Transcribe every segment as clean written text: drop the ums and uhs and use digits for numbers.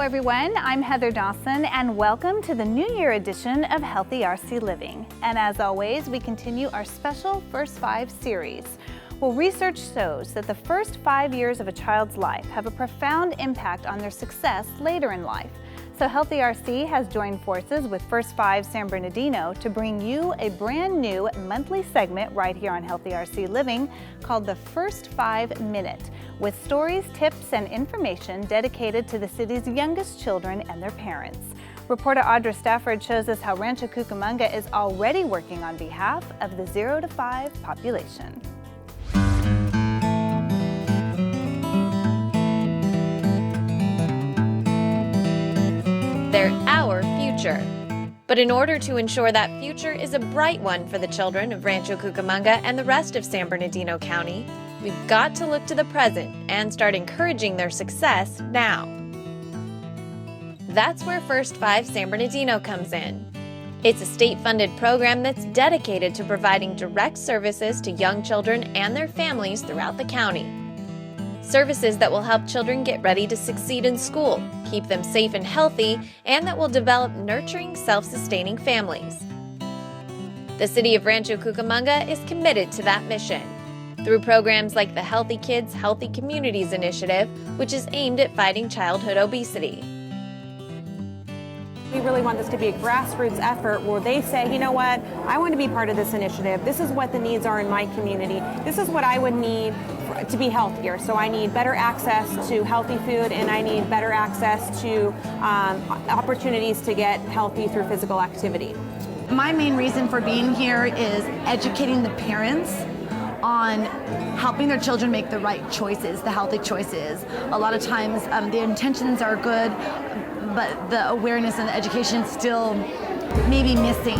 Hello everyone, I'm Heather Dawson and welcome to the New Year edition of Healthy RC Living. And as always, we continue our special First 5 series. Well, research shows that the first 5 years of a child's life have a profound impact on their success later in life. So Healthy RC has joined forces with First 5 San Bernardino to bring you a brand new monthly segment right here on Healthy RC Living called the First 5 Minute, with stories, tips, and information dedicated to the city's youngest children and their parents. Reporter Audra Stafford shows us how Rancho Cucamonga is already working on behalf of the 0 to 5 population. They're our future. But in order to ensure that future is a bright one for the children of Rancho Cucamonga and the rest of San Bernardino County, we've got to look to the present and start encouraging their success now. That's where First 5 San Bernardino comes in. It's a state-funded program that's dedicated to providing direct services to young children and their families throughout the county. Services that will help children get ready to succeed in school, keep them safe and healthy, and that will develop nurturing, self-sustaining families. The City of Rancho Cucamonga is committed to that mission through programs like the Healthy Kids, Healthy Communities Initiative, which is aimed at fighting childhood obesity. We really want this to be a grassroots effort where they say, you know what, I want to be part of this initiative. This is what the needs are in my community. This is what I would need to be healthier. So I need better access to healthy food, and I need better access to opportunities to get healthy through physical activity. My main reason for being here is educating the parents on helping their children make the right choices, the healthy choices. A lot of times the intentions are good, but the awareness and the education still may be missing.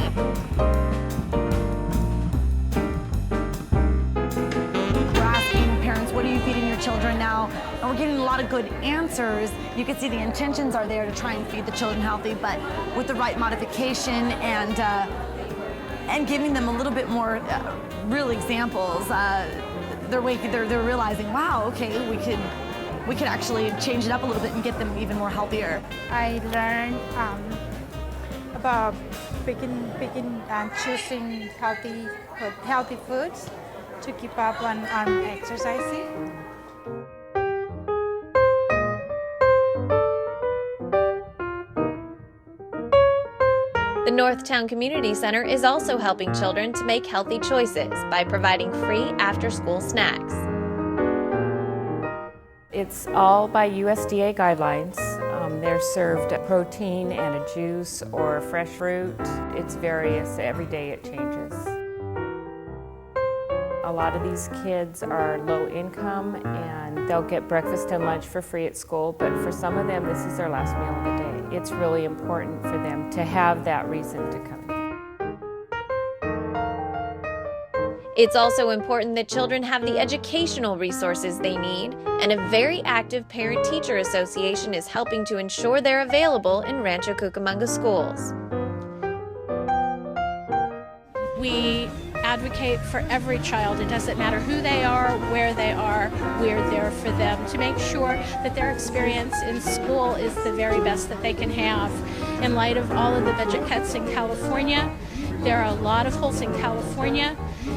We're asking parents, what are you feeding your children now? And we're getting a lot of good answers. You can see the intentions are there to try and feed the children healthy, but with the right modification and giving them a little bit more real examples, they're realizing, wow, okay, we could actually change it up a little bit and get them even more healthier. I learned about picking and choosing healthy foods to keep up on exercising. The Northtown Community Center is also helping children to make healthy choices by providing free after-school snacks. It's all by USDA guidelines. They're served protein and a juice or fresh fruit. It's various. Every day it changes. A lot of these kids are low income and they'll get breakfast and lunch for free at school, but for some of them this is their last meal of the day. It's really important for them to have that reason to come here. It's also important that children have the educational resources they need, and a very active parent-teacher association is helping to ensure they're available in Rancho Cucamonga schools. We advocate for every child. It doesn't matter who they are, where they are, we're there for them to make sure that their experience in school is the very best that they can have. In light of all of the budget cuts in California, there are a lot of holes in California.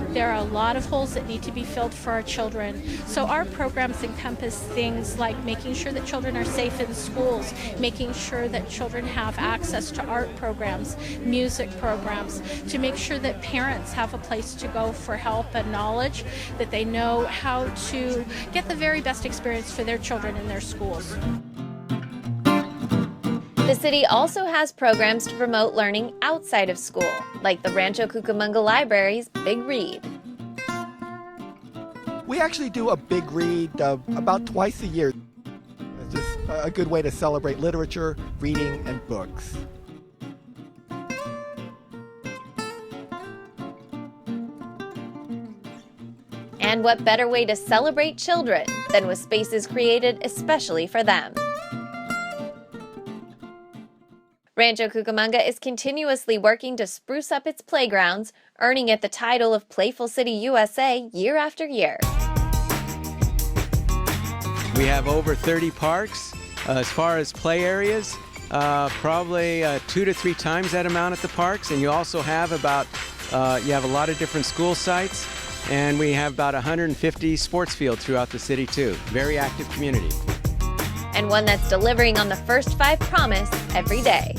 There are a lot of holes that need to be filled for our children. So our programs encompass things like making sure that children are safe in schools, making sure that children have access to art programs, music programs, to make sure that parents have a place to go for help and knowledge, that they know how to get the very best experience for their children in their schools. The city also has programs to promote learning outside of school, like the Rancho Cucamonga Library's Big Read. We actually do a big read about twice a year. It's just a good way to celebrate literature, reading, and books. And what better way to celebrate children than with spaces created especially for them? Rancho Cucamonga is continuously working to spruce up its playgrounds, earning it the title of Playful City USA year after year. We have over 30 parks, As far as play areas, probably 2 to 3 times that amount at the parks, and you also have you have a lot of different school sites, and we have about 150 sports fields throughout the city too. Very active community. And one that's delivering on the First 5 promise every day.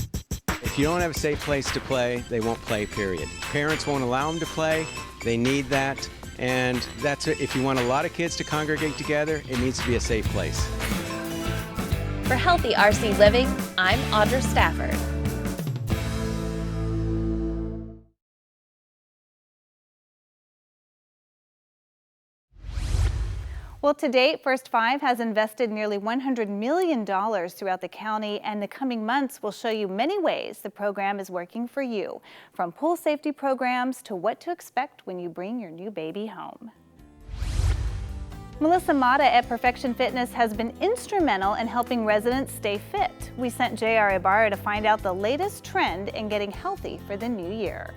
If you don't have a safe place to play, they won't play, period. Parents won't allow them to play. They need that. And that's it. If you want a lot of kids to congregate together, it needs to be a safe place. For Healthy RC Living, I'm Audra Stafford. Well, to date, First 5 has invested nearly $100 million throughout the county, and the coming months will show you many ways the program is working for you, from pool safety programs to what to expect when you bring your new baby home. Melissa Mata at Perfection Fitness has been instrumental in helping residents stay fit. We sent J.R. Ibarra to find out the latest trend in getting healthy for the new year.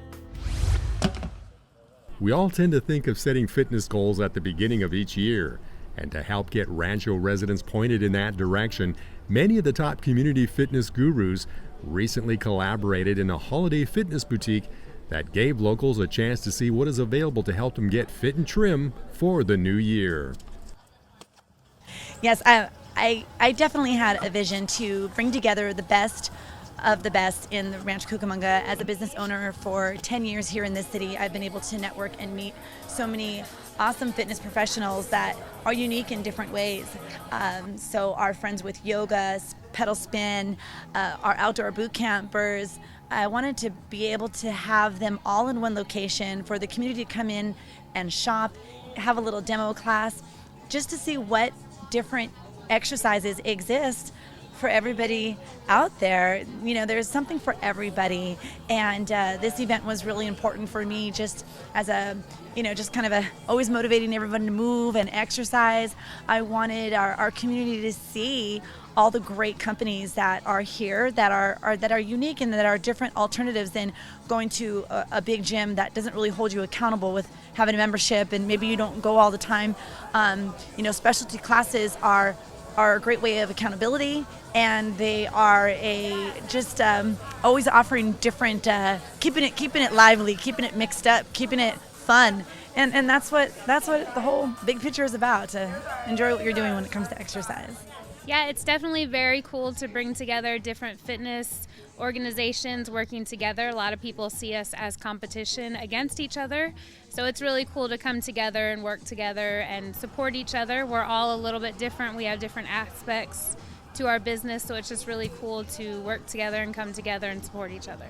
We all tend to think of setting fitness goals at the beginning of each year. And to help get Rancho residents pointed in that direction, many of the top community fitness gurus recently collaborated in a holiday fitness boutique that gave locals a chance to see what is available to help them get fit and trim for the new year. Yes, I definitely had a vision to bring together the best of the best in the Rancho Cucamonga. As a business owner for 10 years here in this city, I've been able to network and meet so many awesome fitness professionals that are unique in different ways. So our friends with yoga, pedal spin, our outdoor boot campers, I wanted to be able to have them all in one location for the community to come in and shop, have a little demo class, just to see what different exercises exist for everybody out there. You know, there's something for everybody, and this event was really important for me, just as a, you know, just kind of always motivating everyone to move and exercise. I wanted our community to see all the great companies that are here, that are unique, and that are different alternatives than going to a big gym that doesn't really hold you accountable with having a membership, and maybe you don't go all the time. You know, specialty classes are a great way of accountability, and they are always offering different, keeping it lively, keeping it mixed up, keeping it fun, and that's what the whole big picture is about, to enjoy what you're doing when it comes to exercise. Yeah, it's definitely very cool to bring together different fitness organizations working together. A lot of people see us as competition against each other, so it's really cool to come together and work together and support each other. We're all a little bit different. We have different aspects to our business, so it's just really cool to work together and come together and support each other.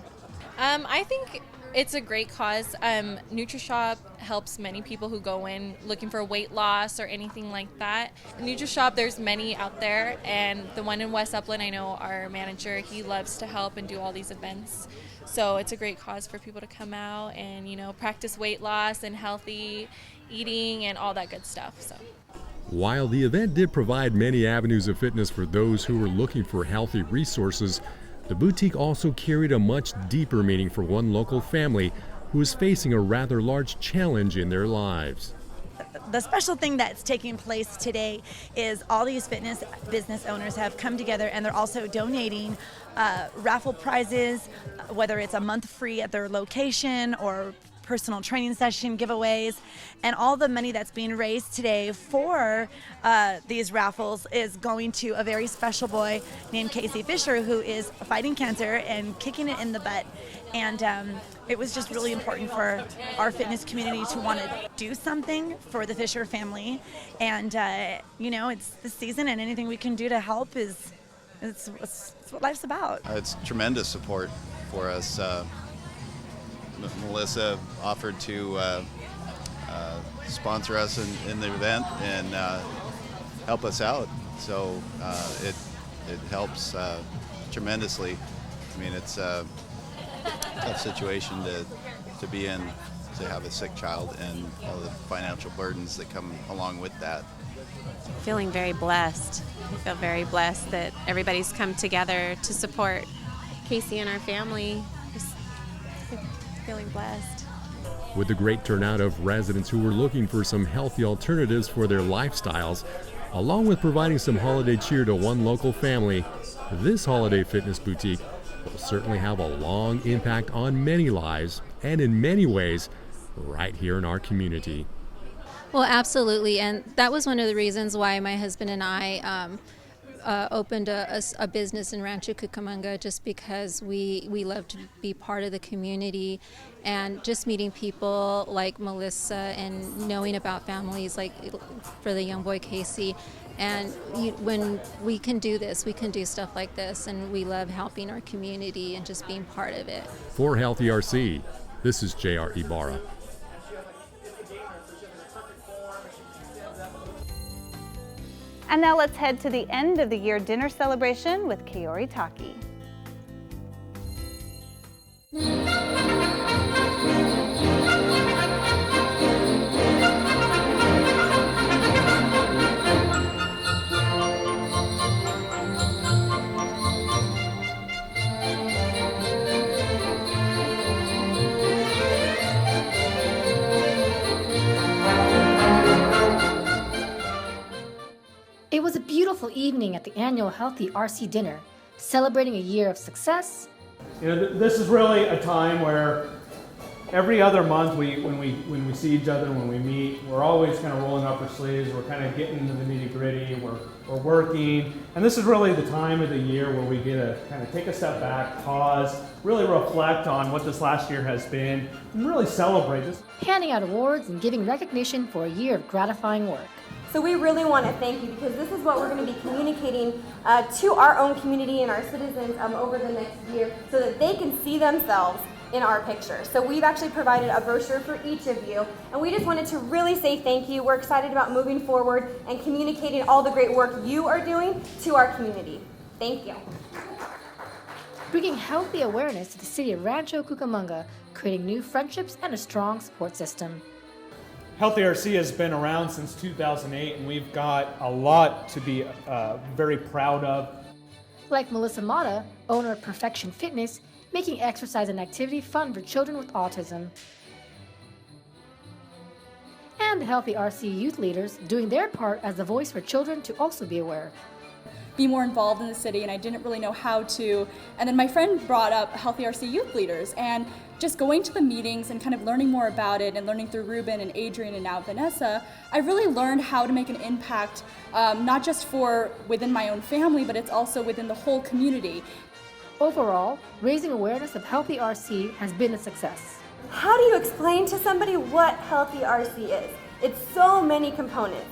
I think it's a great cause. NutriShop helps many people who go in looking for weight loss or anything like that. NutriShop, there's many out there, and the one in West Upland, I know our manager, he loves to help and do all these events. So it's a great cause for people to come out and, you know, practice weight loss and healthy eating and all that good stuff. So. While the event did provide many avenues of fitness for those who were looking for healthy resources, the boutique also carried a much deeper meaning for one local family who is facing a rather large challenge in their lives. The special thing that's taking place today is all these fitness business owners have come together, and they're also donating raffle prizes, whether it's a month free at their location or personal training session giveaways, and all the money that's being raised today for these raffles is going to a very special boy named Casey Fisher, who is fighting cancer and kicking it in the butt. And it was just really important for our fitness community to want to do something for the Fisher family. And you know, it's the season, and anything we can do to help it's what life's about. It's tremendous support for us. Melissa offered to sponsor us in the event and help us out, so it helps tremendously. I mean, it's a tough situation to be in, to have a sick child and all the financial burdens that come along with that. Feeling very blessed. I feel very blessed that everybody's come together to support Casey and our family. Just feeling blessed. With the great turnout of residents who were looking for some healthy alternatives for their lifestyles, Along with providing some holiday cheer to one local family, this holiday fitness boutique will certainly have a long impact on many lives and in many ways right here in our community. Well, absolutely, and that was one of the reasons why my husband and I opened a business in Rancho Cucamonga, just because we love to be part of the community, and just meeting people like Melissa and knowing about families like for the young boy Casey. And when we can do this, we can do stuff like this, and we love helping our community and just being part of it. For Healthy RC, this is J.R. Ibarra. And now let's head to the end of the year dinner celebration with Kaori Taki. It was a beautiful evening at the annual Healthy RC Dinner, celebrating a year of success. This is really a time where every other month when we see each other, when we meet, we're always kind of rolling up our sleeves, we're kind of getting into the nitty-gritty, we're working, and this is really the time of the year where we get to kind of take a step back, pause, really reflect on what this last year has been, and really celebrate this. Handing out awards and giving recognition for a year of gratifying work. So we really want to thank you, because this is what we're going to be communicating to our own community and our citizens over the next year, so that they can see themselves in our picture. So we've actually provided a brochure for each of you, and we just wanted to really say thank you. We're excited about moving forward and communicating all the great work you are doing to our community. Thank you. Bringing healthy awareness to the city of Rancho Cucamonga, creating new friendships and a strong support system. Healthy RC has been around since 2008, and we've got a lot to be very proud of. Like Melissa Mata, owner of Perfection Fitness, making exercise and activity fun for children with autism. And the Healthy RC youth leaders doing their part as the voice for children to also be aware. Be more involved in the city, and I didn't really know how to. And then my friend brought up Healthy RC youth leaders, and just going to the meetings and kind of learning more about it, and learning through Ruben and Adrian and now Vanessa, I really learned how to make an impact, not just for within my own family, but it's also within the whole community. Overall, raising awareness of Healthy RC has been a success. How do you explain to somebody what Healthy RC is? It's so many components.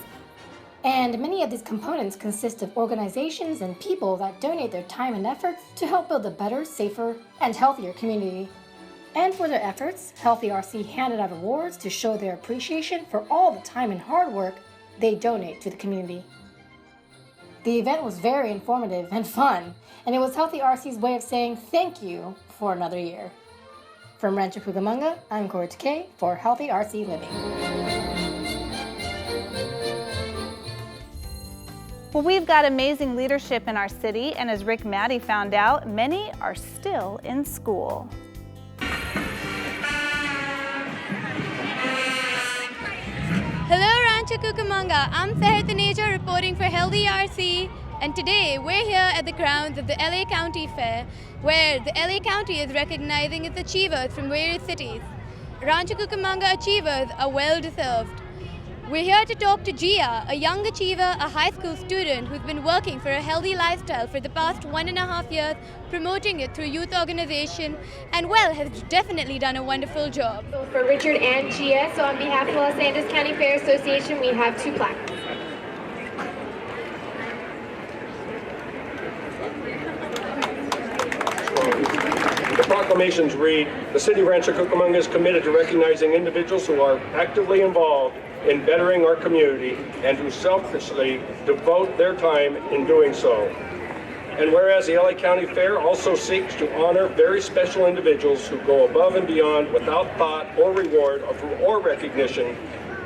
And many of these components consist of organizations and people that donate their time and efforts to help build a better, safer, and healthier community. And for their efforts, Healthy RC handed out awards to show their appreciation for all the time and hard work they donate to the community. The event was very informative and fun, and it was Healthy RC's way of saying thank you for another year. From Rancho Cucamonga, I'm Kaori Taki for Healthy RC Living. Well, we've got amazing leadership in our city, and as Rick Maddie found out, many are still in school. Hello Rancho Cucamonga, I'm Seher Taneja reporting for Healthy RC, and today we're here at the grounds of the LA County Fair, where the LA County is recognizing its achievers from various cities. Rancho Cucamonga achievers are well deserved. We're here to talk to Gia, a young achiever, a high school student who's been working for a healthy lifestyle for the past 1.5 years, promoting it through youth organization, and has definitely done a wonderful job. So for Richard and Gia, so on behalf of the Los Angeles County Fair Association, we have 2 plaques. The proclamations read, the City of Rancho Cucamonga is committed to recognizing individuals who are actively involved in bettering our community and who selflessly devote their time in doing so. And whereas the LA County Fair also seeks to honor very special individuals who go above and beyond without thought or reward or recognition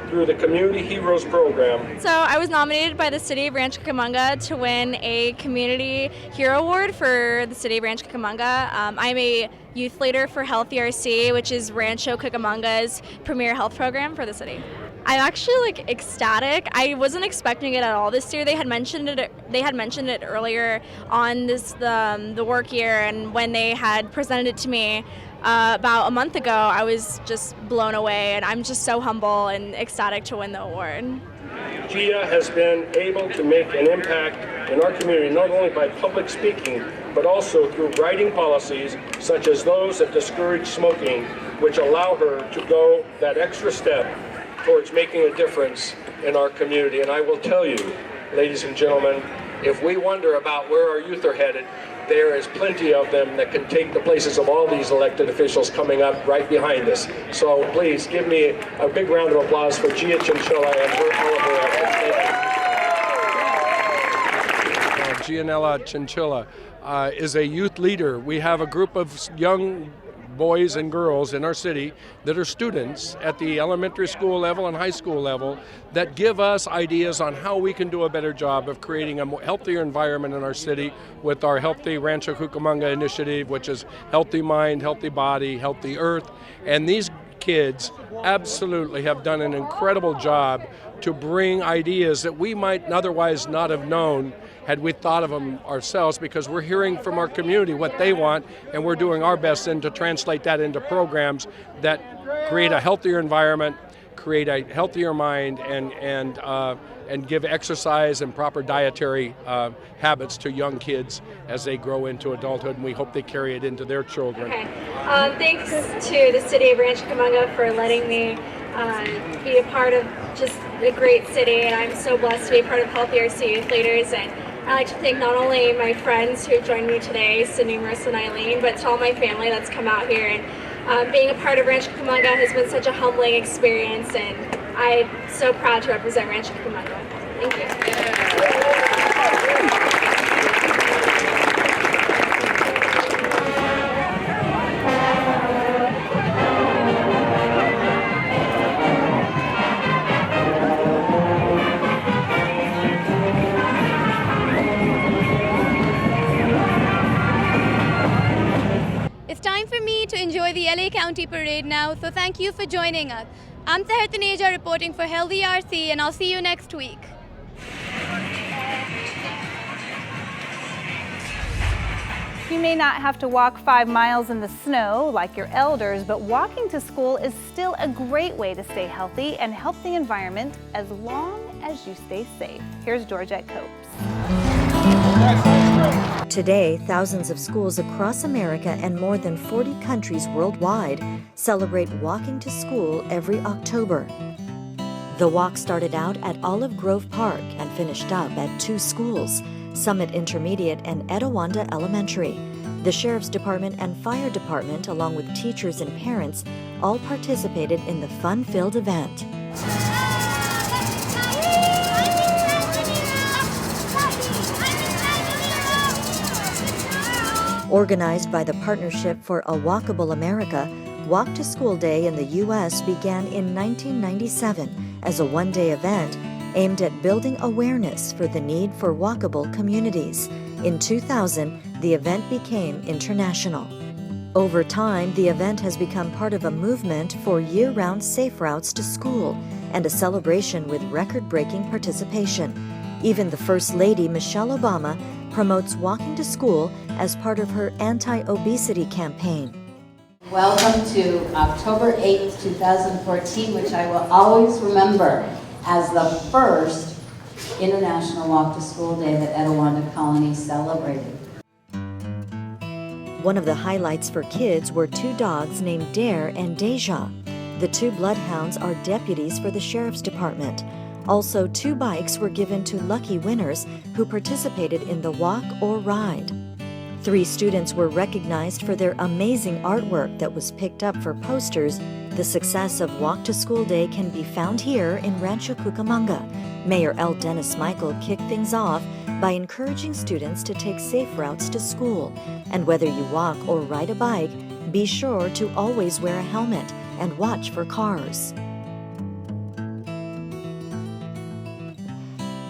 through the Community Heroes program. So I was nominated by the City of Rancho Cucamonga to win a Community Hero Award for the City of Rancho Cucamonga. I'm a youth leader for Healthy RC, which is Rancho Cucamonga's premier health program for the city. I'm actually ecstatic. I wasn't expecting it at all this year. They had mentioned it earlier on the work year, and when they had presented it to me about a month ago, I was just blown away, and I'm just so humble and ecstatic to win the award. Gia has been able to make an impact in our community not only by public speaking, but also through writing policies such as those that discourage smoking, which allow her to go that extra step towards making a difference in our community. And I will tell you, ladies and gentlemen, if we wonder about where our youth are headed, there is plenty of them that can take the places of all these elected officials coming up right behind us. So please give me a big round of applause for Gia Chinchilla and all of her efforts. Gianella Chinchilla is a youth leader. We have a group of young boys and girls in our city that are students at the elementary school level and high school level that give us ideas on how we can do a better job of creating a more healthier environment in our city with our Healthy Rancho Cucamonga initiative, which is healthy mind, healthy body, healthy earth. And these kids absolutely have done an incredible job to bring ideas that we might otherwise not have known had we thought of them ourselves, because we're hearing from our community what they want, and we're doing our best then to translate that into programs that create a healthier environment, create a healthier mind, and give exercise and proper dietary habits to young kids as they grow into adulthood, and we hope they carry it into their children. Okay. Thanks to the City of Rancho Cucamonga for letting me be a part of just a great city, and I'm so blessed to be part of Healthy RC Youth Leaders. And I'd like to thank not only my friends who joined me today, Sydney, Marissa, and Eileen, but to all my family that's come out here. And being a part of Rancho Cucamonga has been such a humbling experience, and I'm so proud to represent Rancho Cucamonga. Thank you. It's time for me to enjoy the LA County Parade now, so thank you for joining us. I'm Seher Taneja reporting for Healthy RC, and I'll see you next week. You may not have to walk 5 miles in the snow like your elders, but walking to school is still a great way to stay healthy and help the environment as long as you stay safe. Here's Georgette Copes. Today, thousands of schools across America and more than 40 countries worldwide celebrate walking to school every October. The walk started out at Olive Grove Park and finished up at 2 schools, Summit Intermediate and Etiwanda Elementary. The Sheriff's Department and Fire Department, along with teachers and parents, all participated in the fun-filled event. Organized by the Partnership for a Walkable America, Walk to School Day in the U.S. began in 1997 as a one-day event aimed at building awareness for the need for walkable communities. In 2000, the event became international. Over time, the event has become part of a movement for year-round safe routes to school and a celebration with record-breaking participation. Even the First Lady, Michelle Obama, promotes walking to school as part of her anti-obesity campaign. Welcome to October 8th, 2014, which I will always remember as the first International Walk to School Day that Etiwanda Colony celebrated. One of the highlights for kids were 2 dogs named Dare and Deja. The 2 bloodhounds are deputies for the Sheriff's Department. Also, 2 bikes were given to lucky winners who participated in the walk or ride. 3 students were recognized for their amazing artwork that was picked up for posters. The success of Walk to School Day can be found here in Rancho Cucamonga. Mayor L. Dennis Michael kicked things off by encouraging students to take safe routes to school. And whether you walk or ride a bike, be sure to always wear a helmet and watch for cars.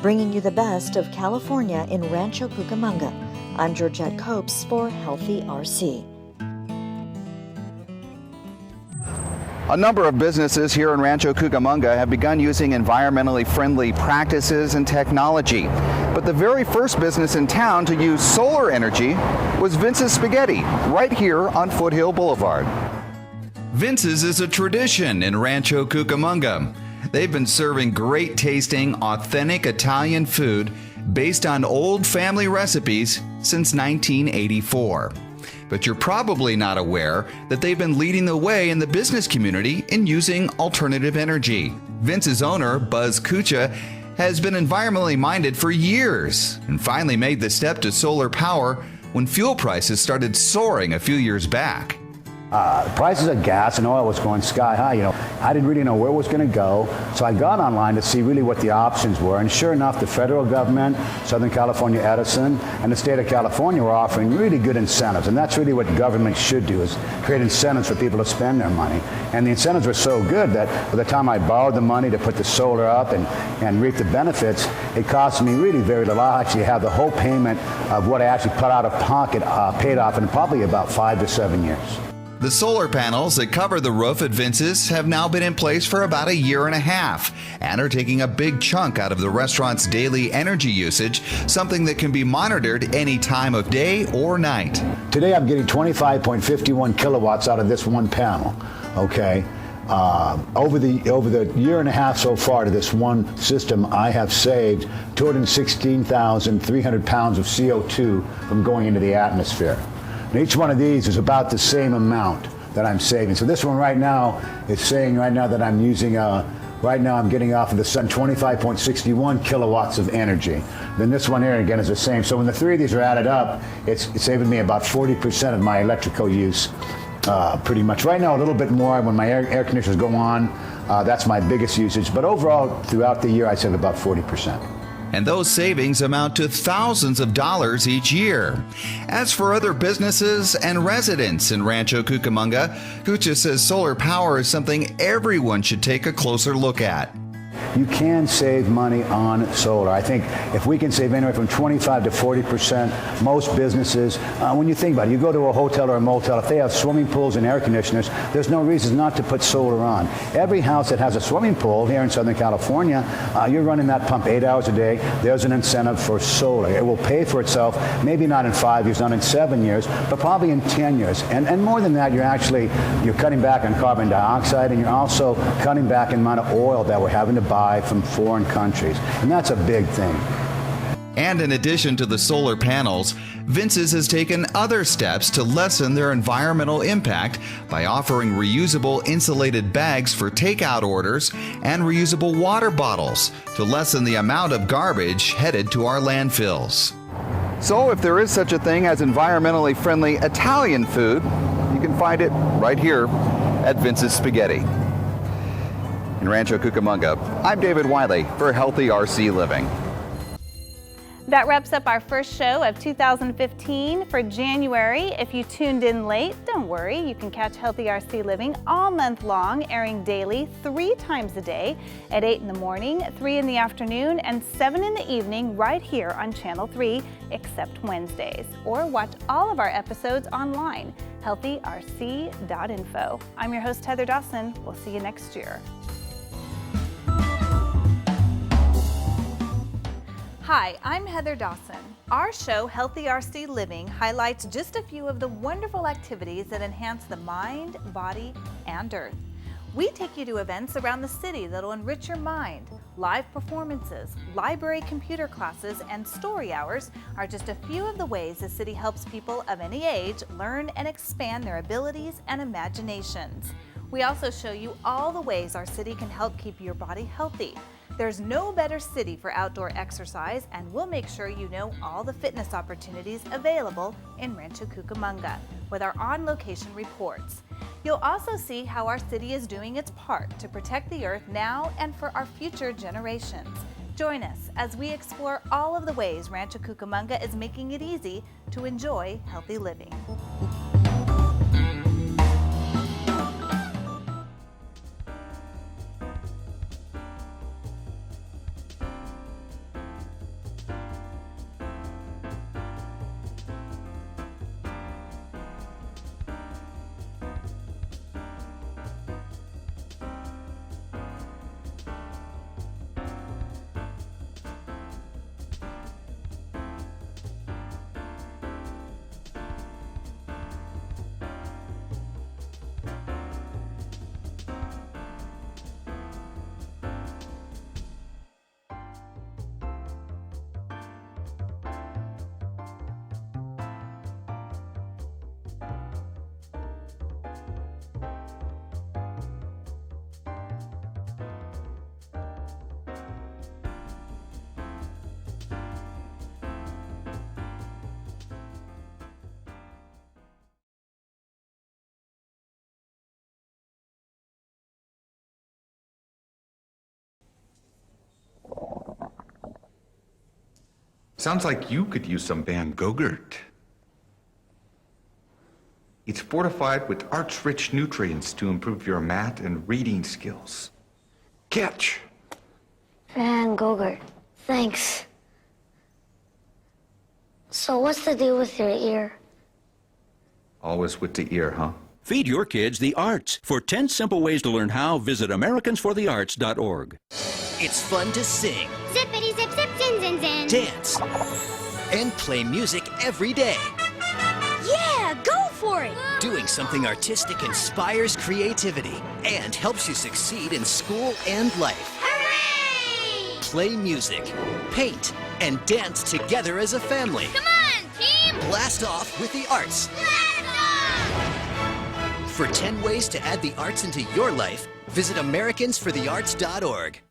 Bringing you the best of California in Rancho Cucamonga, I'm Georgette Copes for Healthy RC. A number of businesses here in Rancho Cucamonga have begun using environmentally friendly practices and technology. But the very first business in town to use solar energy was Vince's Spaghetti, right here on Foothill Boulevard. Vince's is a tradition in Rancho Cucamonga. They've been serving great tasting, authentic Italian food based on old family recipes since 1984. But you're probably not aware that they've been leading the way in the business community in using alternative energy. Vince's owner, Buzz Kucha, has been environmentally minded for years and finally made the step to solar power when fuel prices started soaring a few years back. Prices of gas and oil was going sky high. I didn't really know where it was going to go, so I got online to see really what the options were. And sure enough, the federal government, Southern California Edison, and the state of California were offering really good incentives. And that's really what government should do, is create incentives for people to spend their money. And the incentives were so good that by the time I borrowed the money to put the solar up and reap the benefits, it cost me really very little. I actually have the whole payment of what I actually put out of pocket paid off in probably about 5 to 7 years. The solar panels that cover the roof at Vince's have now been in place for about a year and a half and are taking a big chunk out of the restaurant's daily energy usage, something that can be monitored any time of day or night. Today I'm getting 25.51 kilowatts out of this one panel, okay? Over the year and a half so far to this one system, I have saved 216,300 pounds of CO2 from going into the atmosphere. And each one of these is about the same amount that I'm saving. So this one right now is saying right now that I'm using, right now I'm getting off of the sun 25.61 kilowatts of energy. Then this one here again is the same. So when the three of these are added up, it's saving me about 40% of my electrical use, pretty much. Right now a little bit more when my air conditioners go on. That's my biggest usage. But overall, throughout the year, I save about 40%. And those savings amount to thousands of dollars each year. As for other businesses and residents in Rancho Cucamonga, Kucha says solar power is something everyone should take a closer look at. You can save money on solar. I think if we can save anywhere from 25 to 40%, most businesses, when you think about it, you go to a hotel or a motel, if they have swimming pools and air conditioners, there's no reason not to put solar on. Every house that has a swimming pool here in Southern California, you're running that pump 8 hours a day, there's an incentive for solar. It will pay for itself, maybe not in 5 years, not in 7 years, but probably in 10 years. And more than that, you're cutting back on carbon dioxide, and you're also cutting back in the amount of oil that we're having to buy from foreign countries. And that's a big thing. And in addition to the solar panels, Vince's has taken other steps to lessen their environmental impact by offering reusable insulated bags for takeout orders and reusable water bottles to lessen the amount of garbage headed to our landfills. So if there is such a thing as environmentally friendly Italian food, you can find it right here at Vince's Spaghetti. In Rancho Cucamonga, I'm David Wiley for Healthy RC Living. That wraps up our first show of 2015 for January. If you tuned in late, don't worry. You can catch Healthy RC Living all month long, airing daily 3 times a day at 8 in the morning, 3 in the afternoon, and 7 in the evening right here on Channel 3, except Wednesdays. Or watch all of our episodes online, healthyrc.info. I'm your host, Heather Dawson. We'll see you next year. Hi, I'm Heather Dawson. Our show, Healthy RC Living, highlights just a few of the wonderful activities that enhance the mind, body, and earth. We take you to events around the city that'll enrich your mind. Live performances, library computer classes, and story hours are just a few of the ways the city helps people of any age learn and expand their abilities and imaginations. We also show you all the ways our city can help keep your body healthy. There's no better city for outdoor exercise, and we'll make sure you know all the fitness opportunities available in Rancho Cucamonga with our on-location reports. You'll also see how our city is doing its part to protect the earth now and for our future generations. Join us as we explore all of the ways Rancho Cucamonga is making it easy to enjoy healthy living. Sounds like you could use some Van Gogurt. It's fortified with arch-rich nutrients to improve your math and reading skills. Catch! Van Gogurt, thanks. So what's the deal with your ear? Always with the ear, huh? Feed your kids the arts. For 10 simple ways to learn how, visit AmericansForTheArts.org. It's fun to sing, Zippity zip zip zin zin zin. dance, and play music every day. Yeah, go for it. Doing something artistic inspires creativity and helps you succeed in school and life. Hooray! Play music, paint, and dance together as a family. Come on, team. Blast off with the arts. Blast off! For 10 ways to add the arts into your life, visit AmericansForTheArts.org.